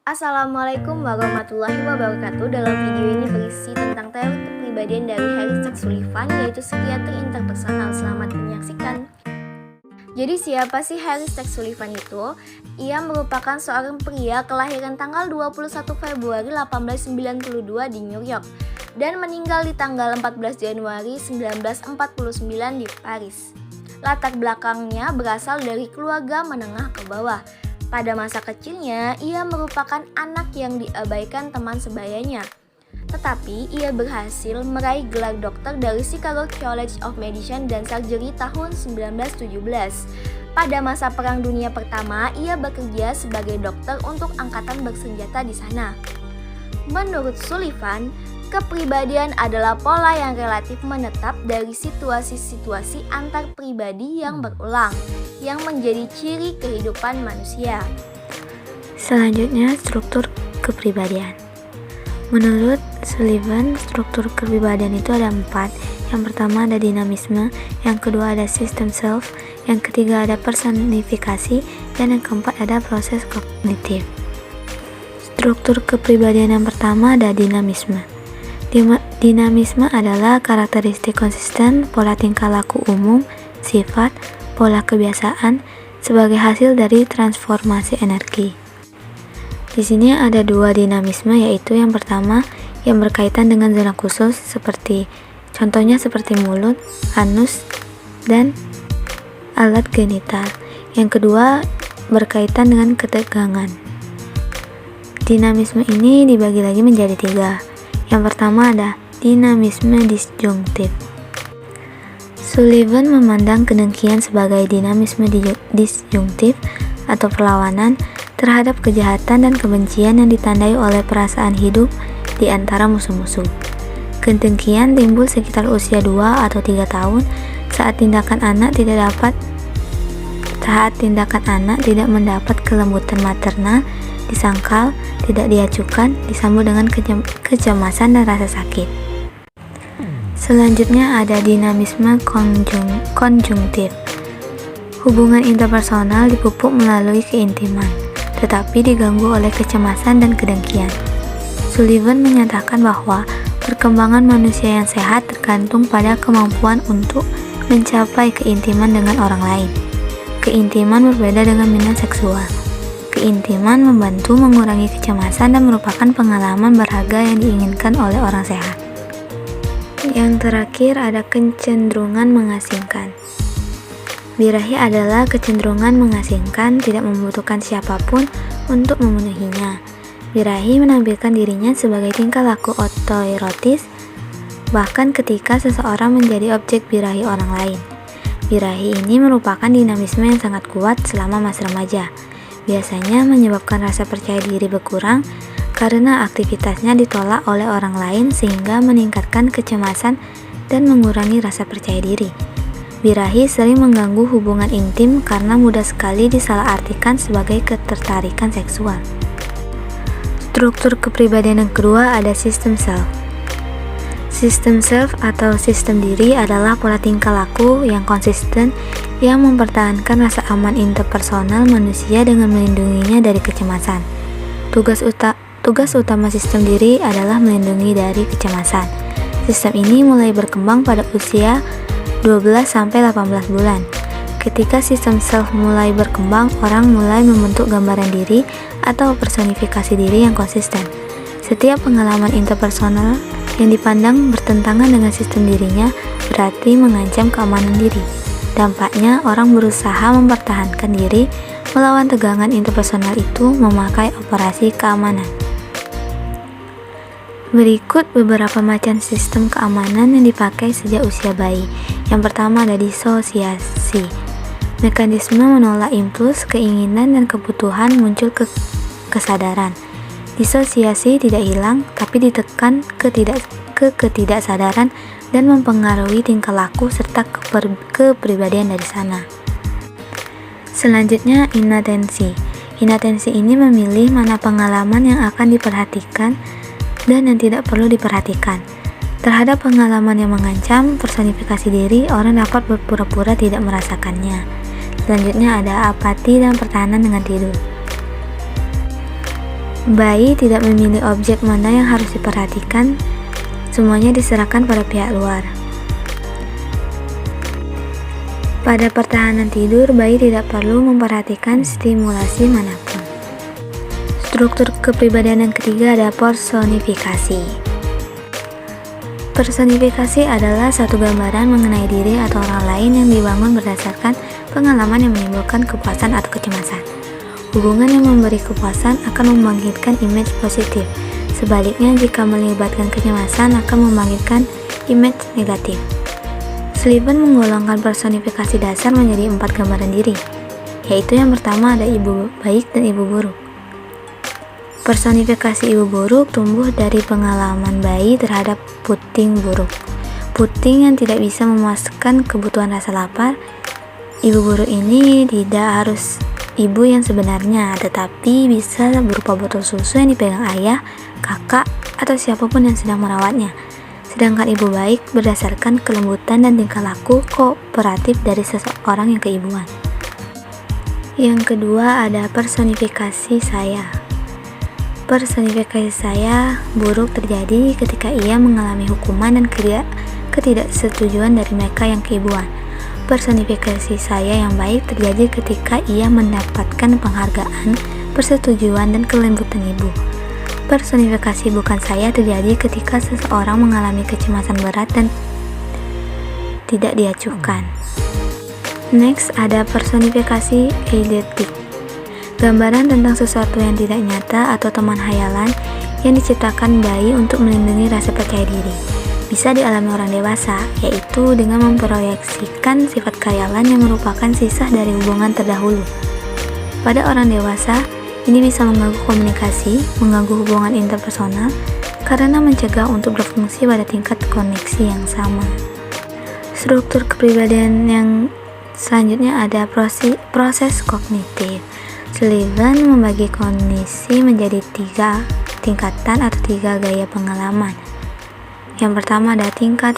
Assalamualaikum warahmatullahi wabarakatuh. Dalam video ini berisi tentang teori kepribadian dari Harry Stack Sullivan, yaitu psikiater interpersonal. Selamat menyaksikan. Jadi siapa sih Harry Stack Sullivan itu? Ia merupakan seorang pria kelahiran tanggal 21 Februari 1892 di New York dan meninggal di tanggal 14 Januari 1949 di Paris. Latar belakangnya berasal dari keluarga menengah ke bawah. Pada masa kecilnya, ia merupakan anak yang diabaikan teman sebayanya. Tetapi, ia berhasil meraih gelar dokter dari Chicago College of Medicine and Surgery tahun 1917. Pada masa Perang Dunia Pertama, ia bekerja sebagai dokter untuk angkatan bersenjata di sana. Menurut Sullivan, kepribadian adalah pola yang relatif menetap dari situasi-situasi antar pribadi yang berulang, yang menjadi ciri kehidupan manusia. Selanjutnya, struktur kepribadian. Menurut Sullivan, struktur kepribadian itu ada 4. Yang pertama ada dinamisme, yang kedua ada sistem self, yang ketiga ada personifikasi, dan yang keempat ada proses kognitif. Struktur kepribadian yang pertama ada dinamisme. Dinamisme adalah karakteristik konsisten, pola tingkah laku umum, sifat, pola kebiasaan sebagai hasil dari transformasi energi. Di sini ada 2 dinamisme, yaitu yang pertama yang berkaitan dengan zona khusus contohnya seperti mulut, anus, dan alat genital. Yang kedua berkaitan dengan ketegangan. Dinamisme ini dibagi lagi menjadi 3. Yang pertama ada dinamisme disjungtif. Sullivan memandang kedengkian sebagai dinamisme disjungtif atau perlawanan terhadap kejahatan dan kebencian yang ditandai oleh perasaan hidup di antara musuh-musuh. Kedengkian timbul sekitar usia 2 atau 3 tahun saat tindakan anak tidak mendapat kelembutan maternal, disangkal, tidak diacukan, disambut dengan kecemasan dan rasa sakit. Selanjutnya ada dinamisme konjungtif. Hubungan interpersonal dipupuk melalui keintiman, tetapi diganggu oleh kecemasan dan kedengkian. Sullivan menyatakan bahwa perkembangan manusia yang sehat tergantung pada kemampuan untuk mencapai keintiman dengan orang lain. Keintiman berbeda dengan minat seksual. Keintiman membantu mengurangi kecemasan dan merupakan pengalaman berharga yang diinginkan oleh orang sehat. Yang terakhir ada kecenderungan mengasingkan. Birahi adalah kecenderungan mengasingkan, tidak membutuhkan siapapun untuk memenuhinya. Birahi menampilkan dirinya sebagai tingkah laku autoerotis, bahkan ketika seseorang menjadi objek birahi orang lain. Birahi ini merupakan dinamisme yang sangat kuat selama masa remaja. Biasanya menyebabkan rasa percaya diri berkurang karena aktivitasnya ditolak oleh orang lain sehingga meningkatkan kecemasan dan mengurangi rasa percaya diri. Birahi sering mengganggu hubungan intim karena mudah sekali disalahartikan sebagai ketertarikan seksual. Struktur kepribadian yang kedua ada sistem self. Sistem self atau sistem diri adalah pola tingkah laku yang konsisten yang mempertahankan rasa aman interpersonal manusia dengan melindunginya dari kecemasan. Tugas utama sistem diri adalah melindungi dari kecemasan. Sistem ini mulai berkembang pada usia 12-18 bulan. Ketika sistem self mulai berkembang, orang mulai membentuk gambaran diri atau personifikasi diri yang konsisten. Setiap pengalaman interpersonal yang dipandang bertentangan dengan sistem dirinya berarti mengancam keamanan diri. Dampaknya, orang berusaha mempertahankan diri melawan tegangan interpersonal itu memakai operasi keamanan. Berikut beberapa macam sistem keamanan yang dipakai sejak usia bayi. Yang pertama ada disosiasi. Mekanisme menolak impuls, keinginan, dan kebutuhan muncul ke kesadaran. Disosiasi tidak hilang, tapi ditekan ke ketidaksadaran dan mempengaruhi tingkah laku serta kepribadian dari sana. Selanjutnya, inatensi. Inatensi ini memilih mana pengalaman yang akan diperhatikan dan yang tidak perlu diperhatikan. Terhadap pengalaman yang mengancam personifikasi diri, orang dapat berpura-pura tidak merasakannya. Selanjutnya ada apati dan pertahanan dengan tidur. Bayi tidak memilih objek mana yang harus diperhatikan, semuanya diserahkan pada pihak luar. Pada pertahanan tidur, bayi tidak perlu memperhatikan stimulasi manapun. Struktur kepribadian yang ketiga ada personifikasi. Personifikasi adalah satu gambaran mengenai diri atau orang lain yang dibangun berdasarkan pengalaman yang menimbulkan kepuasan atau kecemasan. Hubungan yang memberi kepuasan akan membangkitkan image positif. Sebaliknya, jika melibatkan kecemasan akan membangkitkan image negatif. Sullivan menggolongkan personifikasi dasar menjadi 4 gambaran diri, yaitu yang pertama ada ibu baik dan ibu buruk. Personifikasi ibu buruk tumbuh dari pengalaman bayi terhadap puting buruk. Puting yang tidak bisa memuaskan kebutuhan rasa lapar. Ibu buruk ini tidak harus ibu yang sebenarnya, tetapi bisa berupa botol susu yang dipegang ayah, kakak, atau siapapun yang sedang merawatnya. Sedangkan ibu baik berdasarkan kelembutan dan tingkah laku kooperatif dari seseorang yang keibuan. Yang kedua ada personifikasi saya. Personifikasi saya buruk terjadi ketika ia mengalami hukuman dan ketidaksetujuan dari mereka yang keibuan. Personifikasi saya yang baik terjadi ketika ia mendapatkan penghargaan, persetujuan, dan kelembutan ibu. Personifikasi bukan saya terjadi ketika seseorang mengalami kecemasan berat dan tidak diacuhkan. Next ada personifikasi eidetik. Gambaran tentang sesuatu yang tidak nyata atau teman hayalan yang diciptakan bayi untuk melindungi rasa percaya diri. Bisa dialami orang dewasa, yaitu dengan memproyeksikan sifat khayalan yang merupakan sisa dari hubungan terdahulu. Pada orang dewasa, ini bisa mengganggu komunikasi, mengganggu hubungan interpersonal, karena mencegah untuk berfungsi pada tingkat koneksi yang sama. Struktur kepribadian yang selanjutnya ada proses kognitif. Sullivan membagi kognisi menjadi 3 tingkatan atau 3 gaya pengalaman. Yang pertama ada tingkat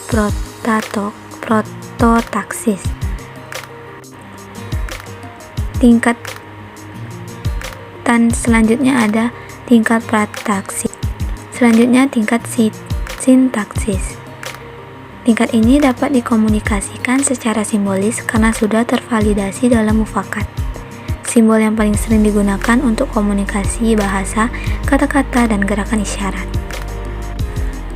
prototaksis. Tingkatan selanjutnya ada tingkat prataksis. Selanjutnya tingkat sintaksis. Tingkat ini dapat dikomunikasikan secara simbolis karena sudah tervalidasi dalam mufakat. Simbol yang paling sering digunakan untuk komunikasi bahasa, kata-kata, dan gerakan isyarat.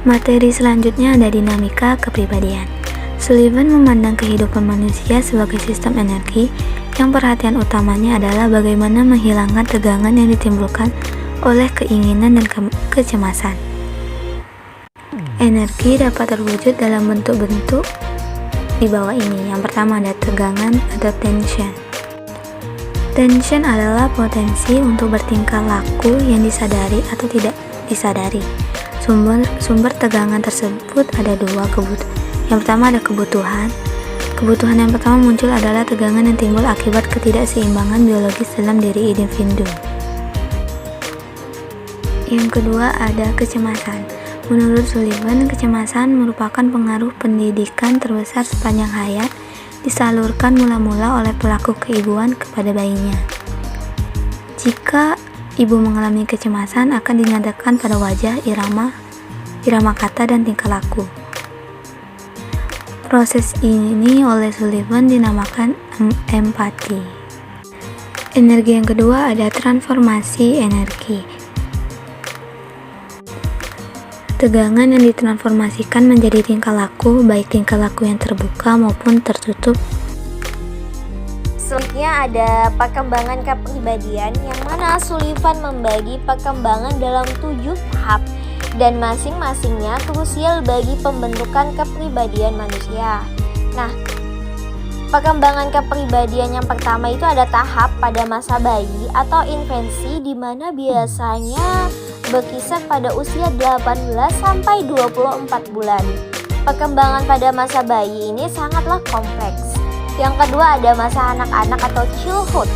Materi selanjutnya ada dinamika kepribadian. Sullivan memandang kehidupan manusia sebagai sistem energi yang perhatian utamanya adalah bagaimana menghilangkan tegangan yang ditimbulkan oleh keinginan dan kecemasan. Energi dapat terwujud dalam bentuk-bentuk di bawah ini. Yang pertama ada tegangan atau tension. Tension adalah potensi untuk bertingkah laku yang disadari atau tidak disadari. Sumber tegangan tersebut ada 2 kebutuhan. Yang pertama ada kebutuhan. Kebutuhan yang pertama muncul adalah tegangan yang timbul akibat ketidakseimbangan biologis dalam diri individu. Yang kedua ada kecemasan. Menurut Sullivan, kecemasan merupakan pengaruh pendidikan terbesar sepanjang hayat, disalurkan mula-mula oleh pelaku keibuan kepada bayinya. Jika ibu mengalami kecemasan akan dinyatakan pada wajah, irama kata, dan tingkah laku. Proses ini oleh Sullivan dinamakan empati. Energi yang kedua ada transformasi energi. Tegangan yang ditransformasikan menjadi tingkah laku, baik tingkah laku yang terbuka maupun tertutup. Selanjutnya ada perkembangan kepribadian, yang mana Sullivan membagi perkembangan dalam 7 tahap dan masing-masingnya krusial bagi pembentukan kepribadian manusia. Nah, perkembangan kepribadian yang pertama itu ada tahap pada masa bayi atau infansi, di mana biasanya berkisar pada usia 18 sampai 24 bulan. Perkembangan pada masa bayi ini sangatlah kompleks. Yang kedua ada masa anak-anak atau childhood.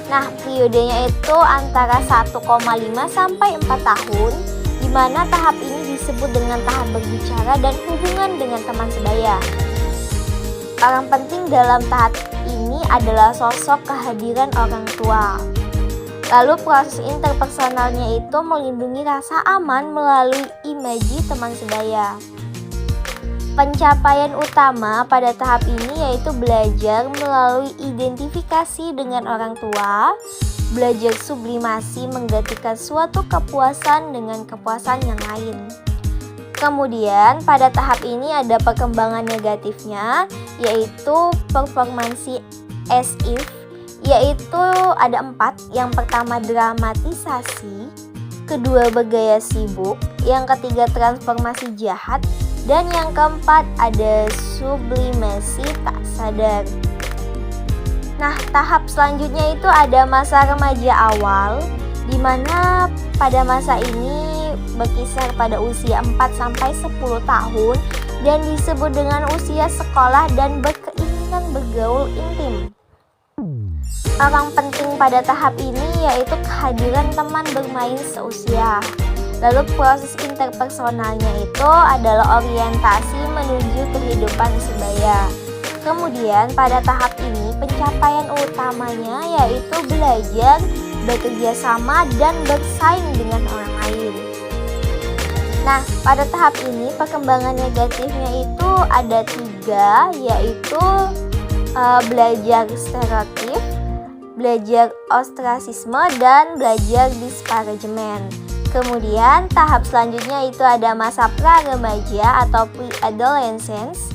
Nah, periodenya itu antara 1,5 sampai 4 tahun, di mana tahap ini disebut dengan tahap berbicara dan hubungan dengan teman sebaya. Orang penting dalam tahap ini adalah sosok kehadiran orang tua. Lalu proses interpersonalnya itu melindungi rasa aman melalui imaji teman sebaya. Pencapaian utama pada tahap ini yaitu belajar melalui identifikasi dengan orang tua, belajar sublimasi menggantikan suatu kepuasan dengan kepuasan yang lain. Kemudian pada tahap ini ada perkembangan negatifnya, yaitu performansi as if, yaitu ada 4. Yang pertama dramatisasi, kedua bergaya sibuk, yang ketiga transformasi jahat, dan yang keempat ada sublimasi tak sadar. Nah, tahap selanjutnya itu ada masa remaja awal, di mana pada masa ini berkisar pada usia 4-10 tahun dan disebut dengan usia sekolah dan berkeinginan bergaul intim. Orang penting pada tahap ini yaitu kehadiran teman bermain seusia. Lalu proses interpersonalnya itu adalah orientasi menuju kehidupan sebaya. Kemudian pada tahap ini pencapaian utamanya yaitu belajar, bekerja sama, dan bersaing dengan orang lain. Nah, pada tahap ini perkembangan negatifnya itu ada 3, yaitu belajar stereotip, belajar ostrasisme, dan belajar disparagement. Kemudian tahap selanjutnya itu ada masa pra-remaja atau pre-adolescence,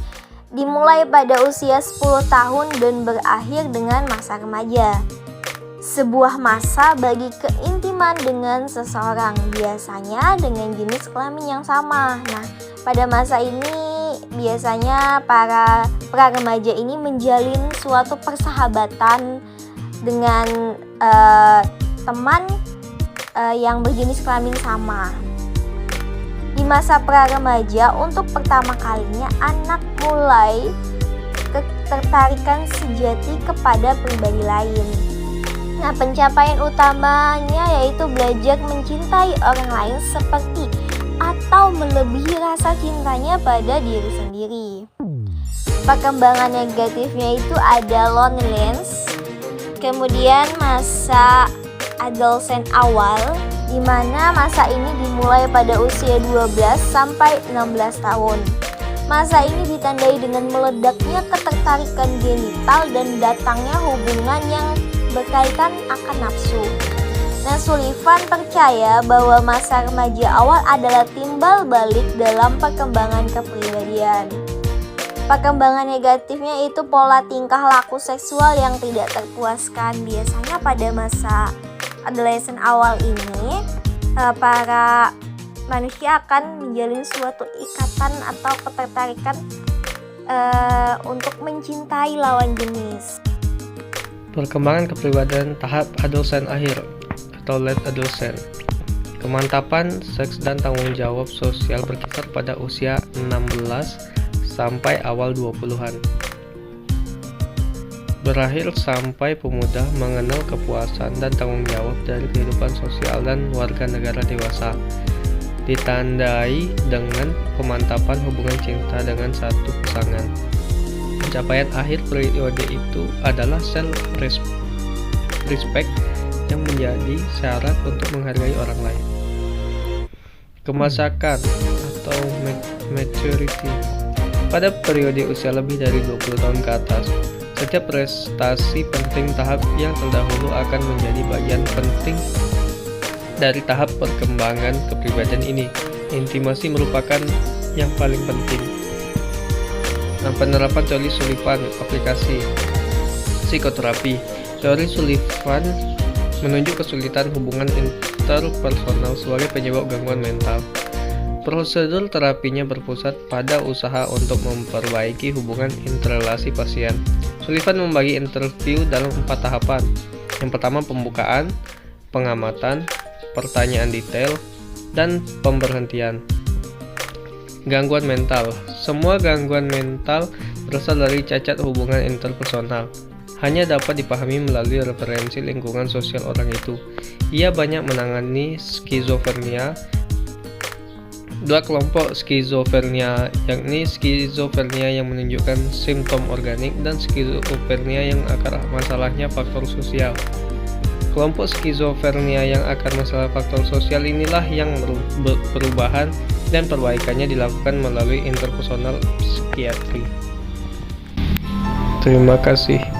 dimulai pada usia 10 tahun dan berakhir dengan masa remaja. Sebuah masa bagi keintiman dengan seseorang, biasanya dengan jenis kelamin yang sama. Nah, pada masa ini biasanya para pra-remaja ini menjalin suatu persahabatan dengan teman yang berjenis kelamin sama. Di masa pra-remaja untuk pertama kalinya anak mulai ketertarikan sejati kepada pribadi lain. Nah, pencapaian utamanya yaitu belajar mencintai orang lain seperti atau melebihi rasa cintanya pada diri sendiri. Perkembangan negatifnya itu ada loneliness, kemudian masa adolescent awal, di mana masa ini dimulai pada usia 12 sampai 16 tahun. Masa ini ditandai dengan meledaknya ketertarikan genital dan datangnya hubungan yang berkaitan akan nafsu. Nah, Sullivan percaya bahwa masa remaja awal adalah timbal balik dalam perkembangan kepribadian. Perkembangan negatifnya itu pola tingkah laku seksual yang tidak terpuaskan. Biasanya pada masa adolescent awal ini para manusia akan menjalin suatu ikatan atau ketertarikan untuk mencintai lawan jenis. Perkembangan kepribadian tahap adolescent akhir atau late adolescent. Kemantapan seks dan tanggung jawab sosial berkisar pada usia 16 sampai awal 20-an. Berakhir sampai pemuda mengenal kepuasan dan tanggung jawab dari kehidupan sosial dan warga negara dewasa. Ditandai dengan pemantapan hubungan cinta dengan satu pasangan. Pencapaian akhir periode itu adalah self-respect yang menjadi syarat untuk menghargai orang lain. Kemasakan atau maturity. Pada periode usia lebih dari 20 tahun ke atas, setiap prestasi penting tahap yang terdahulu akan menjadi bagian penting dari tahap perkembangan kepribadian ini. Intimasi merupakan yang paling penting. Nah, penerapan teori Sullivan, aplikasi psikoterapi. Teori Sullivan menunjuk kesulitan hubungan interpersonal sebagai penyebab gangguan mental. Prosedur terapinya berpusat pada usaha untuk memperbaiki hubungan interrelasi pasien. Sullivan membagi interview dalam 4 tahapan. Yang pertama pembukaan, pengamatan, pertanyaan detail, dan pemberhentian. Gangguan mental. Semua gangguan mental berasal dari cacat hubungan interpersonal. Hanya dapat dipahami melalui referensi lingkungan sosial orang itu. Ia banyak menangani skizofrenia. 2 kelompok skizofrenia, yakni skizofrenia yang menunjukkan simptom organik dan skizofrenia yang akar masalahnya faktor sosial. Kelompok skizofrenia yang akar masalah faktor sosial inilah yang perubahan dan perbaikannya dilakukan melalui interpersonal psikiatri. Terima kasih.